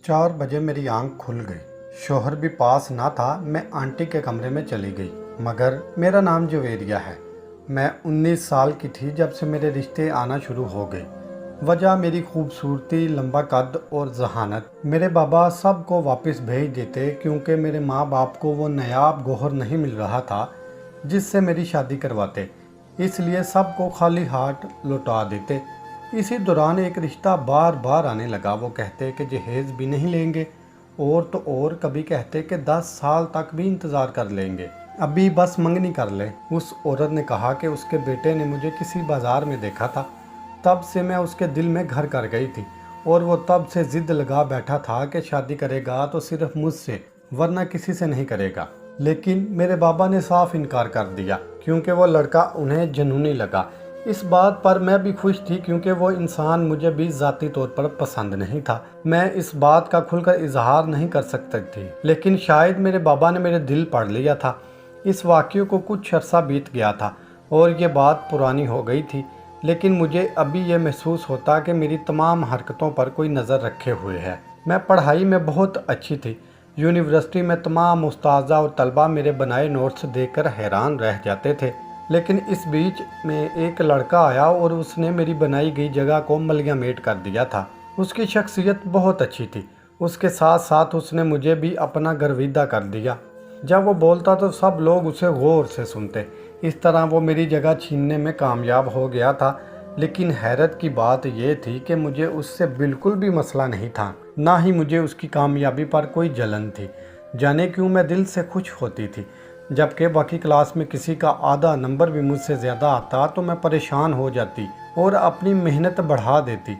4 बजे मेरी आंख खुल गई। शोहर भी पास ना था। मैं आंटी के कमरे में चली गई। मगर मेरा नाम जवेरिया है। मैं 19 साल की थी जब से मेरे रिश्ते आना शुरू हो गए। वजह मेरी खूबसूरती, लंबा कद और जहानत। मेरे बाबा सबको वापस भेज देते क्योंकि मेरे माँ बाप को वो नायाब गोहर नहीं मिल रहा था जिससे मेरी शादी करवाते, इसलिए सबको खाली हाथ लौटा देते। इसी दौरान एक रिश्ता बार बार आने लगा। वो कहते कि जहेज़ भी नहीं लेंगे, और तो और कभी कहते कि 10 साल तक भी इंतज़ार कर लेंगे, अभी बस मंगनी कर ले। उस औरत ने कहा कि उसके बेटे ने मुझे किसी बाज़ार में देखा था। तब से मैं उसके दिल में घर कर गई थी, और वो तब से ज़िद लगा बैठा था कि शादी करेगा तो सिर्फ मुझसे, वरना किसी से नहीं करेगा। लेकिन मेरे बाबा ने साफ इनकार कर दिया क्योंकि वो लड़का उन्हें जुनूनी लगा। इस बात पर मैं भी खुश थी क्योंकि वो इंसान मुझे भी ज़ाती तौर पर पसंद नहीं था। मैं इस बात का खुलकर इजहार नहीं कर सकती थी, लेकिन शायद मेरे बाबा ने मेरे दिल पढ़ लिया था। इस वाक़ये को कुछ अरसा बीत गया था और ये बात पुरानी हो गई थी, लेकिन मुझे अभी ये महसूस होता कि मेरी तमाम हरकतों पर कोई नज़र रखे हुए है। मैं पढ़ाई में बहुत अच्छी थी। यूनिवर्सिटी में तमाम उस्ताज़ा और तलबा मेरे बनाए नोट्स देखकर हैरान रह जाते थे। लेकिन इस बीच में एक लड़का आया और उसने मेरी बनाई गई जगह को मलियामेट कर दिया था। उसकी शख्सियत बहुत अच्छी थी। उसके साथ साथ उसने मुझे भी अपना गर्विदा कर दिया। जब वो बोलता तो सब लोग उसे गौर से सुनते। इस तरह वो मेरी जगह छीनने में कामयाब हो गया था। लेकिन हैरत की बात यह थी कि मुझे उससे बिल्कुल भी मसला नहीं था, ना ही मुझे उसकी कामयाबी पर कोई जलन थी। जाने क्यों मैं दिल से खुश होती थी। जबकि बाकी क्लास में किसी का आधा नंबर भी मुझसे ज़्यादा आता तो मैं परेशान हो जाती और अपनी मेहनत बढ़ा देती।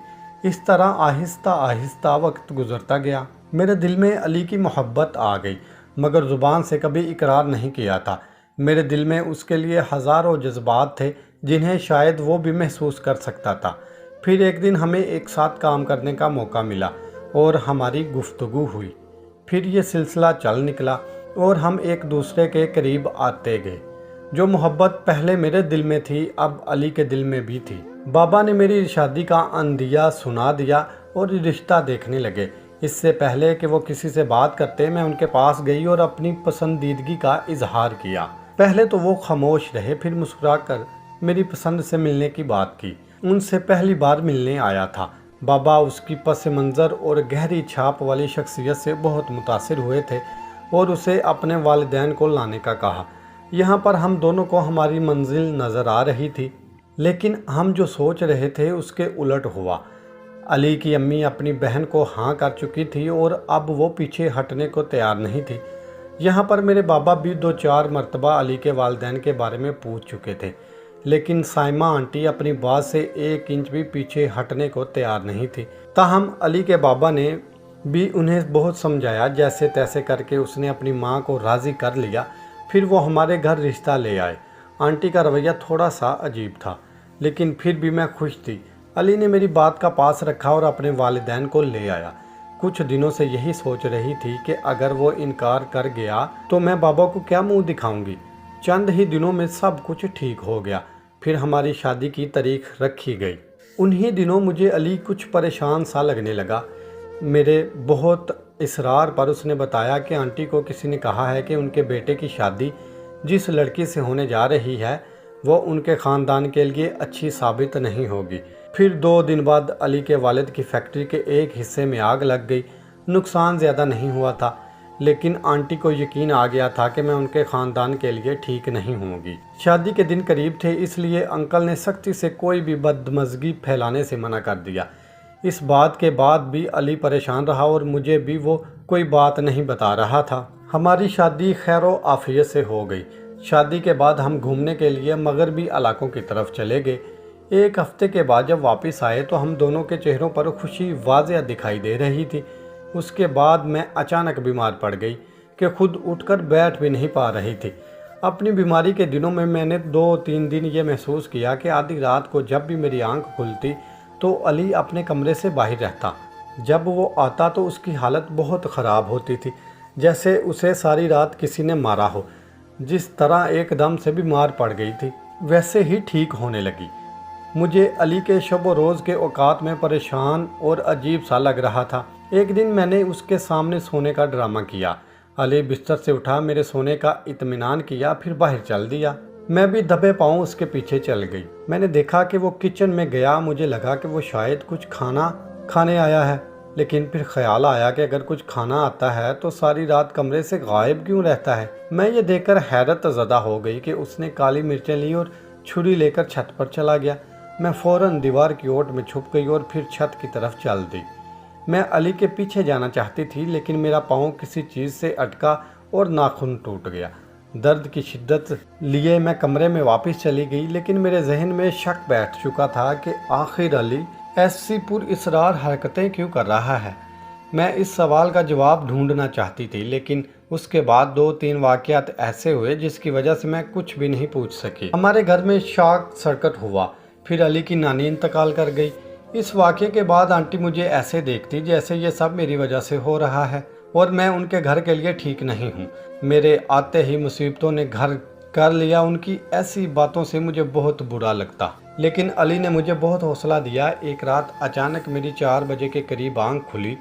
इस तरह आहिस्ता आहिस्ता वक्त गुजरता गया। मेरे दिल में अली की मोहब्बत आ गई, मगर ज़ुबान से कभी इकरार नहीं किया था। मेरे दिल में उसके लिए हज़ारों जज्बात थे जिन्हें शायद वो भी महसूस कर सकता था। फिर एक दिन हमें एक साथ काम करने का मौका मिला और हमारी गुफ्तगू हुई। फिर ये सिलसिला चल निकला और हम एक दूसरे के करीब आते गए। जो मोहब्बत पहले मेरे दिल में थी अब अली के दिल में भी थी। बाबा ने मेरी शादी का अंदिया सुना दिया और रिश्ता देखने लगे। इससे पहले कि वो किसी से बात करते मैं उनके पास गई और अपनी पसंदीदगी का इजहार किया। पहले तो वो खामोश रहे, फिर मुस्कुराकर मेरी पसंद से मिलने की बात की। उनसे पहली बार मिलने आया था। बाबा उसकी पस मंज़र और गहरी छाप वाली शख्सियत से बहुत मुतासिर हुए थे और उसे अपने वालिदैन को लाने का कहा। यहाँ पर हम दोनों को हमारी मंजिल नज़र आ रही थी, लेकिन हम जो सोच रहे थे उसके उलट हुआ। अली की अम्मी अपनी बहन को हाँ कर चुकी थी और अब वो पीछे हटने को तैयार नहीं थी। यहाँ पर मेरे बाबा भी 2-4 मरतबा अली के वालिदैन के बारे में पूछ चुके थे, लेकिन साइमा आंटी अपनी बात से 1 इंच भी पीछे हटने को तैयार नहीं थी। ताहम अली के बाबा ने भी उन्हें बहुत समझाया। जैसे तैसे करके उसने अपनी माँ को राज़ी कर लिया। फिर वो हमारे घर रिश्ता ले आए। आंटी का रवैया थोड़ा सा अजीब था, लेकिन फिर भी मैं खुश थी। अली ने मेरी बात का पास रखा और अपने वालिदैन को ले आया। कुछ दिनों से यही सोच रही थी कि अगर वो इनकार कर गया तो मैं बाबा को क्या मुंह दिखाऊंगी। चंद ही दिनों में सब कुछ ठीक हो गया। फिर हमारी शादी की तारीख रखी गई। उन्हीं दिनों मुझे अली कुछ परेशान सा लगने लगा। मेरे बहुत इसरार पर उसने बताया कि आंटी को किसी ने कहा है कि उनके बेटे की शादी जिस लड़की से होने जा रही है वो उनके ख़ानदान के लिए अच्छी साबित नहीं होगी। फिर 2 दिन बाद अली के वालिद की फैक्ट्री के एक हिस्से में आग लग गई। नुकसान ज़्यादा नहीं हुआ था, लेकिन आंटी को यकीन आ गया था कि मैं उनके ख़ानदान के लिए ठीक नहीं होंगी। शादी के दिन करीब थे, इसलिए अंकल ने सख्ती से कोई भी बदमज़गी फैलाने से मना कर दिया। इस बात के बाद भी अली परेशान रहा और मुझे भी वो कोई बात नहीं बता रहा था। हमारी शादी खैर आफियत से हो गई। शादी के बाद हम घूमने के लिए मगरबी इलाकों की तरफ चले गए। 1 हफ्ते के बाद जब वापस आए तो हम दोनों के चेहरों पर खुशी वाज़ेह दिखाई दे रही थी। उसके बाद मैं अचानक बीमार पड़ गई कि खुद उठकर बैठ भी नहीं पा रही थी। अपनी बीमारी के दिनों में मैंने 2-3 दिन ये महसूस किया कि आधी रात को जब भी मेरी आंख खुलती तो अली अपने कमरे से बाहर रहता। जब वो आता तो उसकी हालत बहुत ख़राब होती थी, जैसे उसे सारी रात किसी ने मारा हो। जिस तरह एकदम से बीमार पड़ गई थी वैसे ही ठीक होने लगी। मुझे अली के शब व रोज़ के औकात में परेशान और अजीब सा लग रहा था। एक दिन मैंने उसके सामने सोने का ड्रामा किया। अली बिस्तर से उठा, मेरे सोने का इत्मीनान किया, फिर बाहर चल दिया। मैं भी दबे पाँव उसके पीछे चल गई। मैंने देखा कि वो किचन में गया। मुझे लगा कि वो शायद कुछ खाना खाने आया है, लेकिन फिर ख्याल आया कि अगर कुछ खाना आता है तो सारी रात कमरे से गायब क्यों रहता है। मैं ये देखकर हैरत ज़दा हो गई कि उसने काली मिर्चें ली और छुरी लेकर छत पर चला गया। मैं फ़ौरन दीवार की ओट में छुप गई और फिर छत की तरफ चल दी। मैं अली के पीछे जाना चाहती थी, लेकिन मेरा पाँव किसी चीज़ से अटका और नाखून टूट गया। दर्द की शिद्दत लिए मैं कमरे में वापस चली गई, लेकिन मेरे जहन में शक बैठ चुका था कि आखिर अली ऐसी पुरइसरार हरकतें क्यों कर रहा है। मैं इस सवाल का जवाब ढूंढना चाहती थी, लेकिन उसके बाद 2-3 वाक़यात ऐसे हुए जिसकी वजह से मैं कुछ भी नहीं पूछ सकी। हमारे घर में शॉक सर्किट हुआ। फिर अली की नानी इंतकाल कर गई। इस वाक़े के बाद आंटी मुझे ऐसे देखती जैसे ये सब मेरी वजह से हो रहा है और मैं उनके घर के लिए ठीक नहीं हूँ। मेरे आते ही मुसीबतों ने घर कर लिया। उनकी ऐसी बातों से मुझे बहुत बुरा लगता, लेकिन अली ने मुझे बहुत हौसला दिया। एक रात अचानक मेरी 4 बजे के करीब आंख खुली।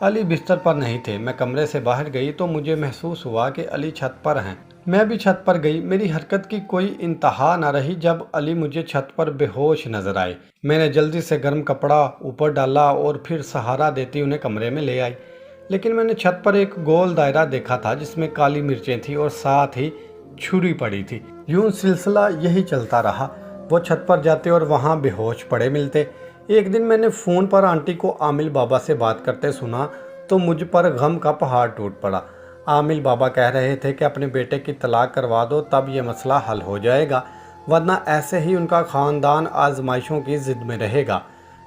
अली बिस्तर पर नहीं थे। मैं कमरे से बाहर गई तो मुझे महसूस हुआ कि अली छत पर हैं। मैं भी छत पर गई। मेरी हरकत की कोई इंतहा न रही जब अली मुझे छत पर बेहोश नजर आए। मैंने जल्दी से गर्म कपड़ा ऊपर डाला और फिर सहारा देती उन्हें कमरे में ले आई, लेकिन मैंने छत पर एक गोल दायरा देखा था जिसमें काली मिर्चें थी और साथ ही छुरी पड़ी थी। यूं सिलसिला यही चलता रहा। वो छत पर जाते और वहाँ बेहोश पड़े मिलते। एक दिन मैंने फ़ोन पर आंटी को आमिल बाबा से बात करते सुना तो मुझ पर गम का पहाड़ टूट पड़ा। आमिल बाबा कह रहे थे कि अपने बेटे की तलाक करवा दो, तब ये मसला हल हो जाएगा, वरना ऐसे ही उनका ख़ानदान आजमाइशों की ज़िद में रहेगा।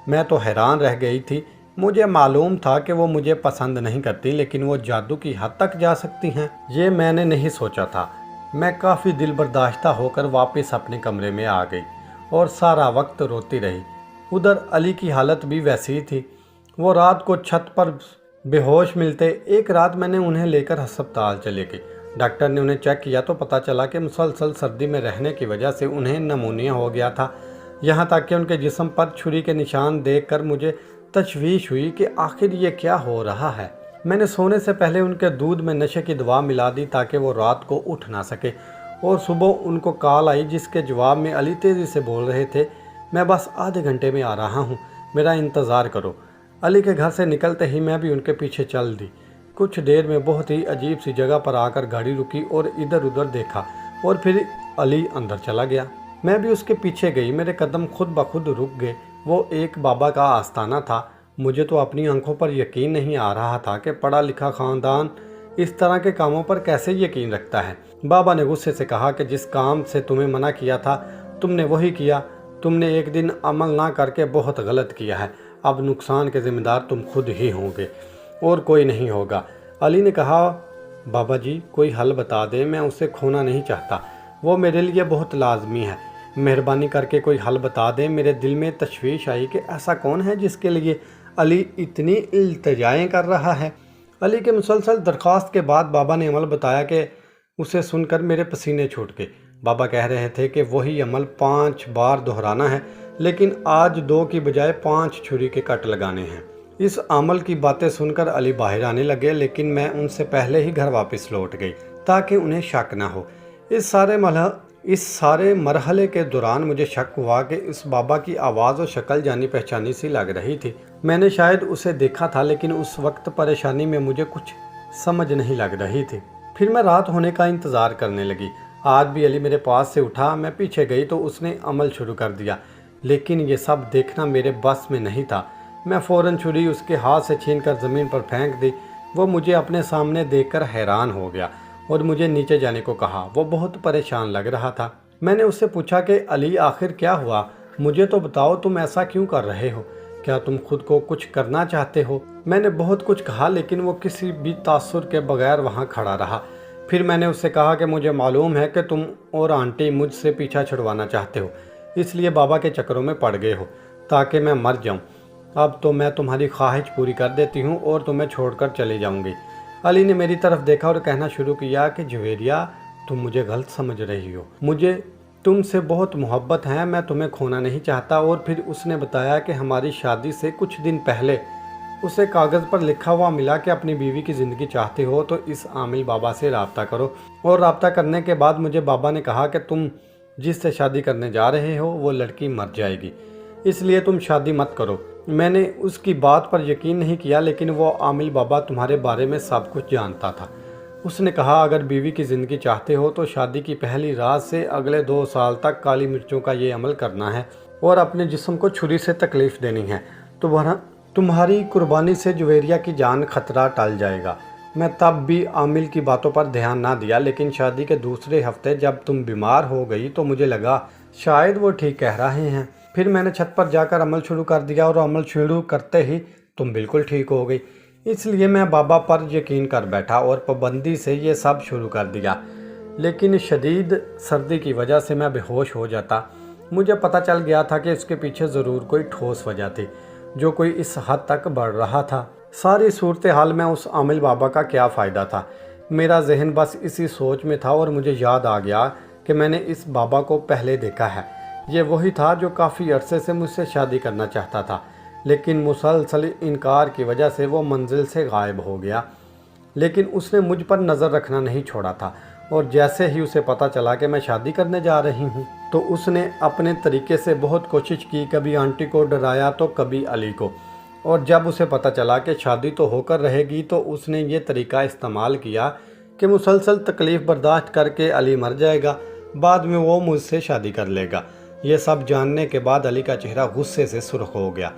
मैं तो हैरान रह गई थी। मुझे मालूम था कि वो मुझे पसंद नहीं करती, लेकिन वो जादू की हद तक जा सकती हैं, ये मैंने नहीं सोचा था। मैं काफ़ी दिल बर्दाश्ता होकर वापस अपने कमरे में आ गई और सारा वक्त रोती रही। उधर अली की हालत भी वैसी ही थी। वो रात को छत पर बेहोश मिलते। एक रात मैंने उन्हें लेकर अस्पताल चले गई। डॉक्टर ने उन्हें चेक किया तो पता चला कि मुसलसल सर्दी में रहने की वजह से उन्हें नमूनिया हो गया था। यहाँ तक कि उनके जिस्म पर छुरी के निशान देखकर मुझे तशवीश हुई कि आखिर ये क्या हो रहा है। मैंने सोने से पहले उनके दूध में नशे की दवा मिला दी ताकि वो रात को उठ ना सके, और सुबह उनको कॉल आई जिसके जवाब में अली तेज़ी से बोल रहे थे, मैं बस आधे घंटे में आ रहा हूँ, मेरा इंतज़ार करो। अली के घर से निकलते ही मैं भी उनके पीछे चल दी। कुछ देर में बहुत ही अजीब सी जगह पर आकर गाड़ी रुकी और इधर उधर देखा और फिर अली अंदर चला गया। मैं भी उसके पीछे गई। मेरे कदम खुद ब खुद रुक गए। वो एक बाबा का आस्थाना था। मुझे तो अपनी आंखों पर यकीन नहीं आ रहा था कि पढ़ा लिखा ख़ानदान इस तरह के कामों पर कैसे यकीन रखता है। बाबा ने गुस्से से कहा कि जिस काम से तुम्हें मना किया था तुमने वही किया। तुमने एक दिन अमल ना करके बहुत गलत किया है। अब नुकसान के ज़िम्मेदार तुम खुद ही होंगे और कोई नहीं होगा। अली ने कहा, बाबा जी कोई हल बता दें, मैं उसे खोना नहीं चाहता, वो मेरे लिए बहुत लाजमी है, मेहरबानी करके कोई हल बता दें। मेरे दिल में तशवीश आई कि ऐसा कौन है जिसके लिए अली इतनी इल्तिजाएं कर रहा है। अली के मुसलसल दरख्वास्त के बाद बाबा ने अमल बताया कि उसे सुनकर मेरे पसीने छूट गए। बाबा कह रहे थे कि वही अमल 5 बार दोहराना है, लेकिन आज 2 की बजाय 5 छुरी के कट लगाने हैं। इस अमल की बातें सुनकर अली बाहर आने लगे, लेकिन मैं उनसे पहले ही घर वापस लौट गई ताकि उन्हें शक ना हो। इस सारे मरहले के दौरान मुझे शक हुआ कि इस बाबा की आवाज़ और शक्ल जानी पहचानी सी लग रही थी। मैंने शायद उसे देखा था, लेकिन उस वक्त परेशानी में मुझे कुछ समझ नहीं लग रही थी। फिर मैं रात होने का इंतज़ार करने लगी। आज भी अली मेरे पास से उठा। मैं पीछे गई तो उसने अमल शुरू कर दिया, लेकिन ये सब देखना मेरे बस में नहीं था। मैं फ़ौरन छुरी उसके हाथ से छीनकर ज़मीन पर फेंक दी। वो मुझे अपने सामने देखकर हैरान हो गया और मुझे नीचे जाने को कहा। वो बहुत परेशान लग रहा था। मैंने उससे पूछा कि अली आखिर क्या हुआ, मुझे तो बताओ, तुम ऐसा क्यों कर रहे हो? क्या तुम खुद को कुछ करना चाहते हो? मैंने बहुत कुछ कहा, लेकिन वो किसी भी तासुर के बगैर वहाँ खड़ा रहा। फिर मैंने उससे कहा कि मुझे मालूम है कि तुम और आंटी मुझसे पीछा छुड़वाना चाहते हो, इसलिए बाबा के चक्करों में पड़ गए हो ताकि मैं मर जाऊं। अब तो मैं तुम्हारी ख्वाहिश पूरी कर देती हूं और तुम्हें छोड़कर चले जाऊंगी। अली ने मेरी तरफ देखा और कहना शुरू किया कि जुवेरिया, तुम मुझे गलत समझ रही हो, मुझे तुमसे बहुत मोहब्बत है, मैं तुम्हें खोना नहीं चाहता। और फिर उसने बताया कि हमारी शादी से कुछ दिन पहले اسے کاغذ پر لکھا ہوا ملا کہ اپنی بیوی کی زندگی چاہتے ہو تو اس عامل بابا سے رابطہ کرو، اور رابطہ کرنے کے بعد مجھے بابا نے کہا کہ تم جس سے شادی کرنے جا رہے ہو وہ لڑکی مر جائے گی، اس لیے تم شادی مت کرو۔ میں نے اس کی بات پر یقین نہیں کیا، لیکن وہ عامل بابا تمہارے بارے میں سب کچھ جانتا تھا۔ اس نے کہا اگر بیوی کی زندگی چاہتے ہو تو شادی کی پہلی رات سے اگلے 2 سال تک کالی مرچوں کا یہ عمل کرنا ہے اور اپنے جسم کو چھری سے تکلیف دینی ہے۔ تمہاری قربانی سے جویریہ کی جان خطرہ ٹل جائے گا۔ میں تب بھی عامل کی باتوں پر دھیان نہ دیا، لیکن شادی کے دوسرے ہفتے جب تم بیمار ہو گئی تو مجھے لگا شاید وہ ٹھیک کہہ رہے ہیں۔ پھر میں نے چھت پر جا کر عمل شروع کر دیا، اور عمل شروع کرتے ہی تم بالکل ٹھیک ہو گئی۔ اس لیے میں بابا پر یقین کر بیٹھا اور پابندی سے یہ سب شروع کر دیا، لیکن شدید سردی کی وجہ سے میں بے ہوش ہو جاتا۔ مجھے پتہ چل گیا تھا کہ اس کے پیچھے ضرور کوئی ٹھوس وجہ تھی جو کوئی اس حد تک بڑھ رہا تھا۔ ساری صورتحال میں اس عامل بابا کا کیا فائدہ تھا؟ میرا ذہن بس اسی سوچ میں تھا، اور مجھے یاد آ گیا کہ میں نے اس بابا کو پہلے دیکھا ہے۔ یہ وہی تھا جو کافی عرصے سے مجھ سے شادی کرنا چاہتا تھا، لیکن مسلسل انکار کی وجہ سے وہ منزل سے غائب ہو گیا۔ لیکن اس نے مجھ پر نظر رکھنا نہیں چھوڑا تھا، اور جیسے ہی اسے پتہ چلا کہ میں شادی کرنے جا رہی ہوں تو اس نے اپنے طریقے سے بہت کوشش کی، کبھی آنٹی کو ڈرایا تو کبھی علی کو، اور جب اسے پتہ چلا کہ شادی تو ہو کر رہے گی تو اس نے یہ طریقہ استعمال کیا کہ مسلسل تکلیف برداشت کر کے علی مر جائے گا، بعد میں وہ مجھ سے شادی کر لے گا۔ یہ سب جاننے کے بعد علی کا چہرہ غصے سے سرخ ہو گیا،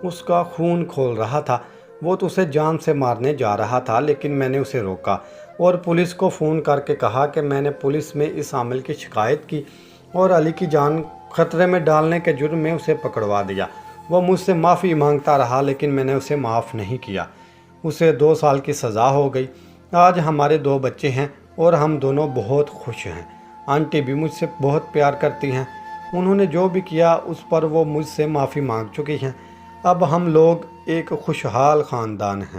اس کا خون کھول رہا تھا۔ وہ تو اسے جان سے مارنے جا رہا تھا، لیکن میں نے اسے روکا اور پولیس کو فون کر کے کہا کہ میں نے پولیس میں اس عامل کی شکایت کی اور علی کی جان خطرے میں ڈالنے کے جرم میں اسے پکڑوا دیا۔ وہ مجھ سے معافی مانگتا رہا، لیکن میں نے اسے معاف نہیں کیا۔ اسے 2 سال کی سزا ہو گئی۔ آج ہمارے 2 بچے ہیں اور ہم دونوں بہت خوش ہیں۔ آنٹی بھی مجھ سے بہت پیار کرتی ہیں۔ انہوں نے جو بھی کیا اس پر وہ مجھ سے معافی مانگ چکی ہیں۔ اب ہم لوگ ایک خوشحال خاندان ہیں۔